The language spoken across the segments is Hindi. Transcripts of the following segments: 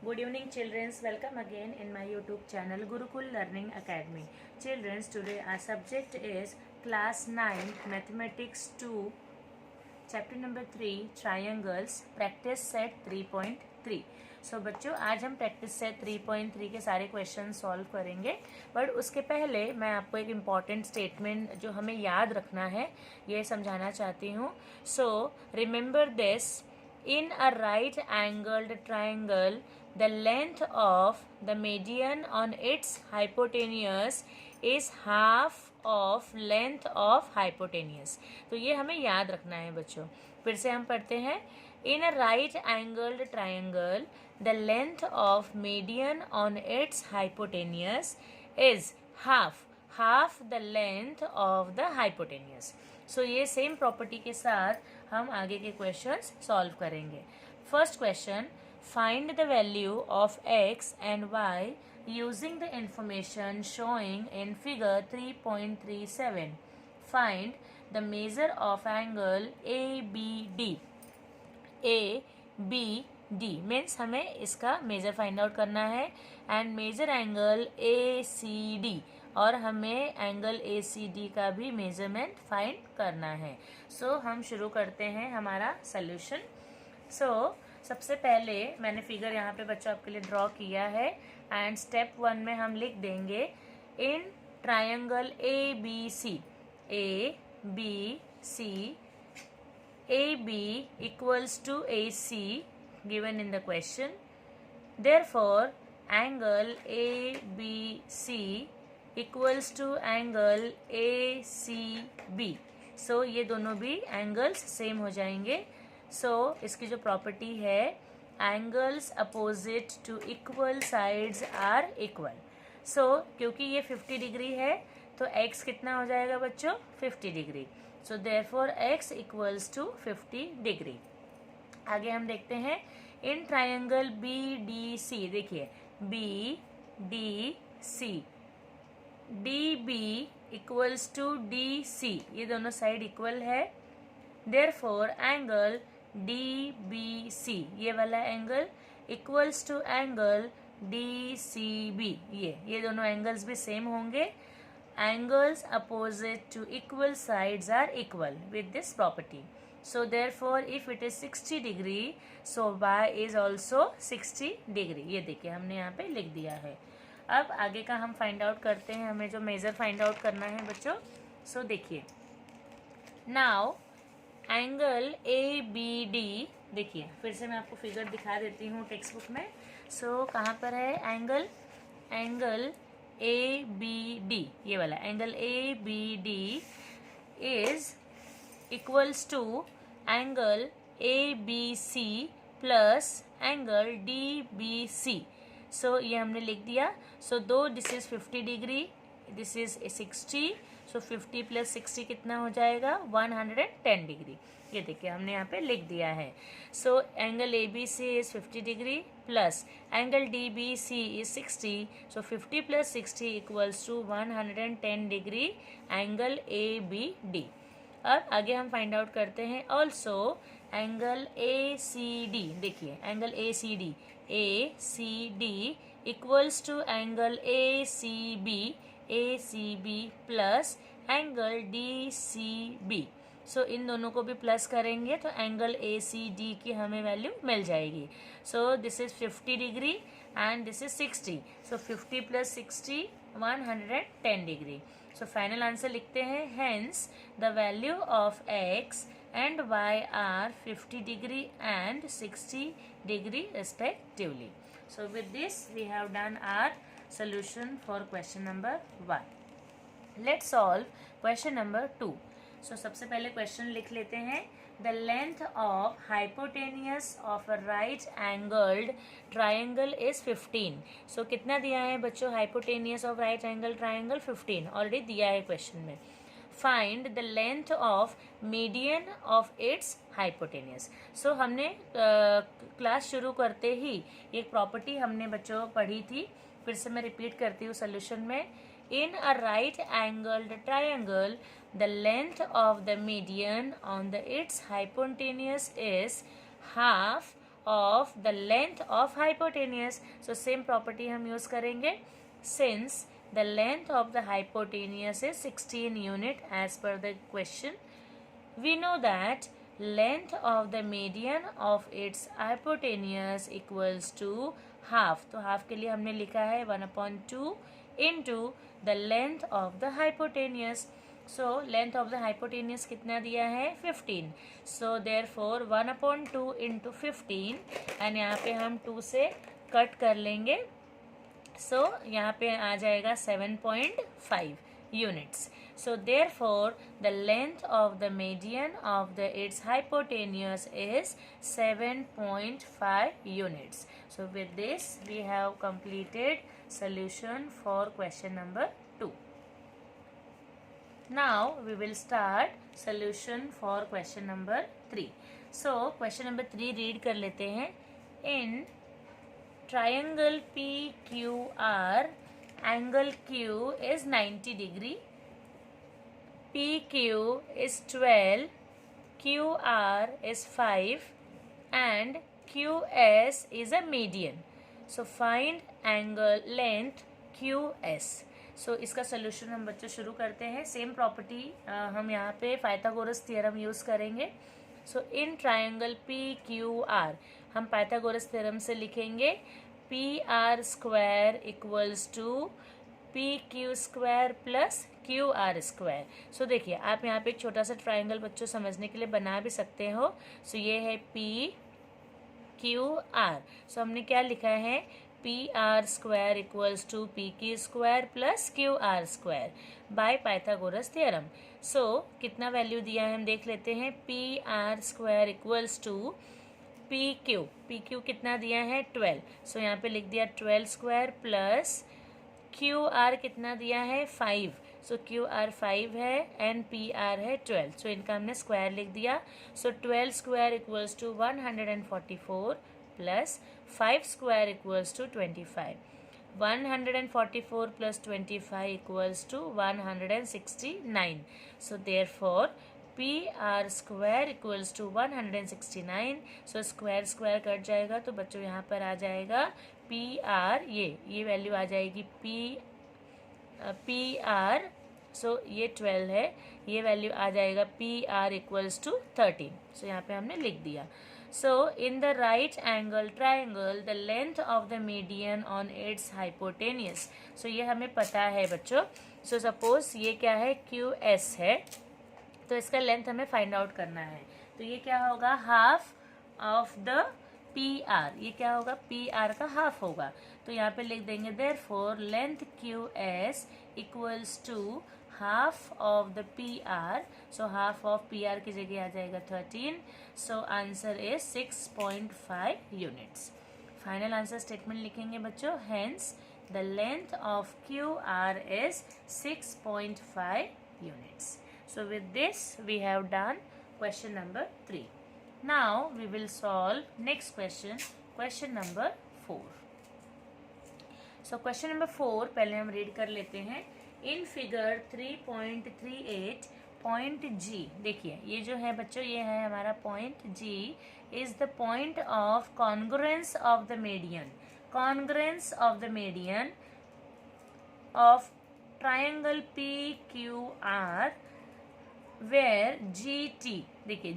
Good evening, children. Welcome again in my YouTube channel Gurukul Learning Academy. Children, today our subject is Class 9 Mathematics 2, Chapter number 3 Triangles, Practice Set 3.3. सो बच्चों, आज हम प्रैक्टिस सेट 3.3 के सारे क्वेश्चन सॉल्व करेंगे, बट उसके पहले मैं आपको एक इम्पॉर्टेंट स्टेटमेंट जो हमें याद रखना है ये समझाना चाहती हूँ. So remember this. In a right angled triangle, the length of the median on its hypotenuse is half of length of hypotenuse. तो ये हमें याद रखना है बच्चों. फिर से हम पढ़ते हैं. In a right angled triangle, the length of median on its hypotenuse is half the length of the hypotenuse. सो ये सेम प्रॉपर्टी के साथ हम आगे के क्वेश्चंस सॉल्व करेंगे. First question, find the value of x and y using the information showing in figure 3.37. Find the measure of angle ABD. ABD means हमें इसका मेजर फाइंड आउट करना है, एंड मेजर एंगल ACD, और हमें एंगल ACD का भी मेजरमेंट फाइंड करना है. सो हम शुरू करते हैं हमारा सोल्यूशन. सबसे पहले मैंने फिगर यहाँ पे बच्चों आपके लिए ड्रॉ किया है, एंड स्टेप 1 में हम लिख देंगे in triangle ABC AB equals to AC given in the question. Therefore, angle ABC equals to angle ACB. सो ये दोनों भी एंगल्स सेम हो जाएंगे. सो इसकी जो प्रॉपर्टी है, angles opposite to equal sides are equal. So क्योंकि ये 50 डिग्री है तो x कितना हो जाएगा बच्चों? 50 degree. So therefore x equals to 50 degree. आगे हम देखते हैं इन ट्रायंगल BDC. देखिए BDC, DB equals to DC. ये दोनों साइड इक्वल है. देयरफॉर एंगल DBC, ये वाला angle, equals to angle DCB. ये दोनों एंगल्स भी सेम होंगे. Angles opposite to equal sides are equal with this property. So therefore, if it is 60 degree, so y is also 60 degree. ये देखिए हमने यहाँ पे लिख दिया है. अब आगे का हम फाइंड आउट करते हैं. हमें जो मेजर फाइंड आउट करना है बच्चों, सो देखिए नाउ एंगल ABD. देखिए फिर से मैं आपको फिगर दिखा देती हूँ टेक्स्ट बुक में. सो कहाँ पर है एंगल ABD, ये वाला angle ABD is equals to angle ABC plus angle DBC. So ये हमने लिख दिया. सो दो this is 50 degree, this is 60. So 50 plus 60 कितना हो जाएगा? 110 डिग्री. ये देखिए हमने यहाँ पे लिख दिया है. So angle ABC is 50 degree plus angle DBC is 60. So 50 plus 60 equals to 110 degree angle ABD. अब आगे हम फाइंड आउट करते हैं ऑल्सो एंगल ACD. देखिए angle ACD equals to angle ACB plus angle DCB. So इन दोनों को भी प्लस करेंगे तो एंगल ACD की हमें वैल्यू मिल जाएगी. सो this is 50 degree and this is 60. So 50 plus 60 110 degree. So final answer लिखते हैं. Hence the value of x and y are 50 degree and 60 degree respectively. So with this we have done our solution for question number 1. Let's solve question number 2. So सबसे पहले क्वेश्चन लिख लेते हैं. The length of hypotenuse of a right angled triangle is 15. So कितना दिया है बच्चों? hypotenuse of right angled triangle 15 already दिया है क्वेश्चन में. Find the length of median of its hypotenuse. So हमने क्लास शुरू करते ही एक प्रॉपर्टी हमने बच्चों पढ़ी थी. फिर से मैं रिपीट करती हूँ सोल्यूशन में. In a right angled triangle the length of the median on the its hypotenuse is half of the length of hypotenuse. So same property हम use करेंगे. Since the length of the hypotenuse is 16 unit as per the question, we know that length of the median of its hypotenuse equals to half. तो half के लिए हमने लिखा है 1/2 into the length of the hypotenuse. So length of the hypotenuse कितना दिया है 15. So therefore 1/2 into 15 and यहाँ पे हम 2 से कट कर लेंगे. So यहाँ पे आ जाएगा 7.5 units. So therefore the length of the median of its hypotenuse is 7.5 units. So with this we have completed solution for question number 2. Now we will start solution for question number 3. So question number 3 read कर लेते हैं. In triangle PQR, angle Q is 90 degree, PQ is 12, QR is 5 and QS is a median. So find angle length QS. सो इसका सोल्यूशन हम बच्चों शुरू करते हैं. सेम प्रॉपर्टी हम यहाँ पे पाइथागोरस थ्योरम यूज़ करेंगे. So in triangle P Q R हम पाइथागोरस थ्योरम से लिखेंगे P R square equals to P Q square plus Q R square. So देखिए आप यहाँ पे एक छोटा सा ट्रायंगल बच्चों समझने के लिए बना भी सकते हो. सो ये है पी क्यू आर. सो हमने क्या लिखा है P R square equals to P Q square plus Q R square by Pythagoras theorem. So कितना वैल्यू दिया है हम देख लेते हैं. P R square equals to P Q कितना दिया है 12. सो यहाँ पे लिख दिया 12 स्क्वायर प्लस क्यू आर कितना दिया है 5. सो क्यू आर 5 है एंड पी आर है 12. सो इनका हमने स्क्वायर लिख दिया. So 12 square equals to 144 plus 5 square equals to 25. 144 plus 25 equals to 169. So therefore PR square equals to 169. So square cut जाएगा तो बच्चों यहाँ पर आ जाएगा PR ये वैल्यू आ जाएगी PR. सो ये 12 है, ये वैल्यू आ जाएगा PR equals to 13. सो यहाँ पे हमने लिख दिया. So in the right angle triangle the length of the median on its hypotenuse. So ये हमें पता है बच्चों. So suppose ये क्या है QS है तो इसका लेंथ हमें फाइंड आउट करना है. तो ये क्या होगा हाफ ऑफ द PR. ये क्या होगा PR का हाफ होगा. तो यहाँ पे लिख देंगे therefore length QS equals to half of the PR. So half of PR की जगह आ जाएगा 13. So answer is 6.5 units. Final answer statement लिखेंगे बच्चों. Hence the length of QR is 6.5 units. So with this we have done question number 3. Now we will solve next question number 4. So question number 4 पहले हम read कर लेते हैं. In figure 3.38 point G. देखिए ये जो है बच्चों ये है हमारा point G is the point of congruence of the median. Congruence of the median of triangle PQR where GT. देखिए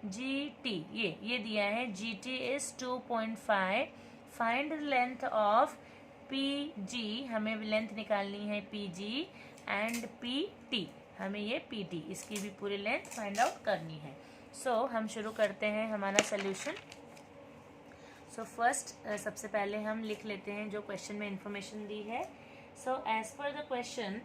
GT ये दिया है GT is 2.5. Find length of PG. हमें लेंथ निकालनी है PG एंड PT. हमें ये PT इसकी भी पूरी लेंथ फाइंड आउट करनी है. सो हम शुरू करते हैं हमारा सोल्यूशन. सो फर्स्ट सबसे पहले हम लिख लेते हैं जो क्वेश्चन में इंफॉर्मेशन दी है. So as per the question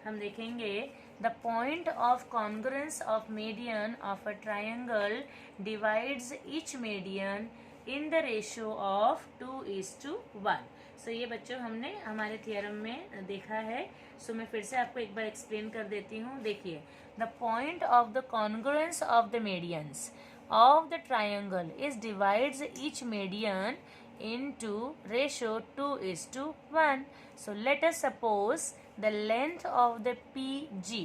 हम देखेंगे the point of congruence of median of a triangle divides each median in the ratio of 2:1. So ये बच्चों हमने हमारे थियरम में देखा है. सो मैं फिर से आपको एक बार एक्सप्लेन कर देती हूँ. देखिए the point of the congruence of the medians of the triangle is divides each median into ratio 2:1. So let us suppose the length of the PG.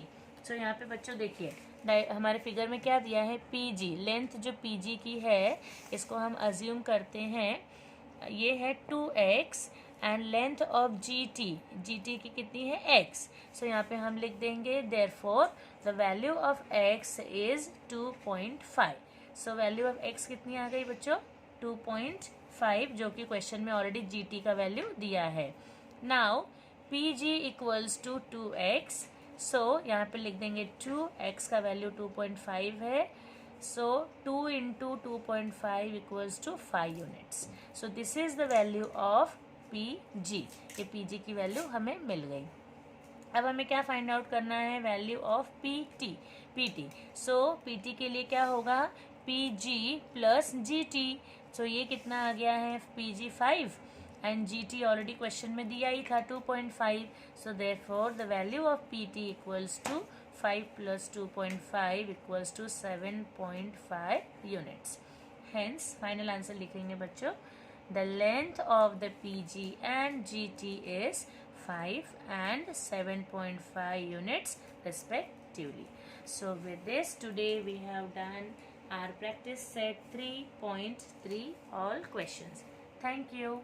So यहाँ पे बच्चों देखिए हमारे फिगर में क्या दिया है, PG, लेंथ जो PG की है इसको हम अज्यूम करते हैं ये है 2x and length of GT की कितनी है, x। सो यहाँ पे हम लिख देंगे therefore the value of x is 2.5। So value of x कितनी आ गई बच्चों, 2.5, जो कि क्वेश्चन में ऑलरेडी GT का वैल्यू दिया है। Now PG equals to 2x, so यहाँ पे लिख देंगे 2x का वैल्यू 2.5 है, so 2 into 2.5 equals to 5 units. So this is the value of PG। ये PG की वैल्यू हमें मिल गई। अब हमें क्या फाइंड आउट करना है, value of PT। So PT के लिए क्या होगा, PG प्लस GT। सो ये कितना आ गया है, PG 5 and GT already question में दिया ही था 2.5। So therefore the value of PT equals to 5 plus 2.5 equals to 7.5 units. Hence, final answer लिखेंगे बच्चों, the length of the PG and GT is 5 and 7.5 units respectively. So with this, today we have done our practice set 3.3 all questions. Thank you.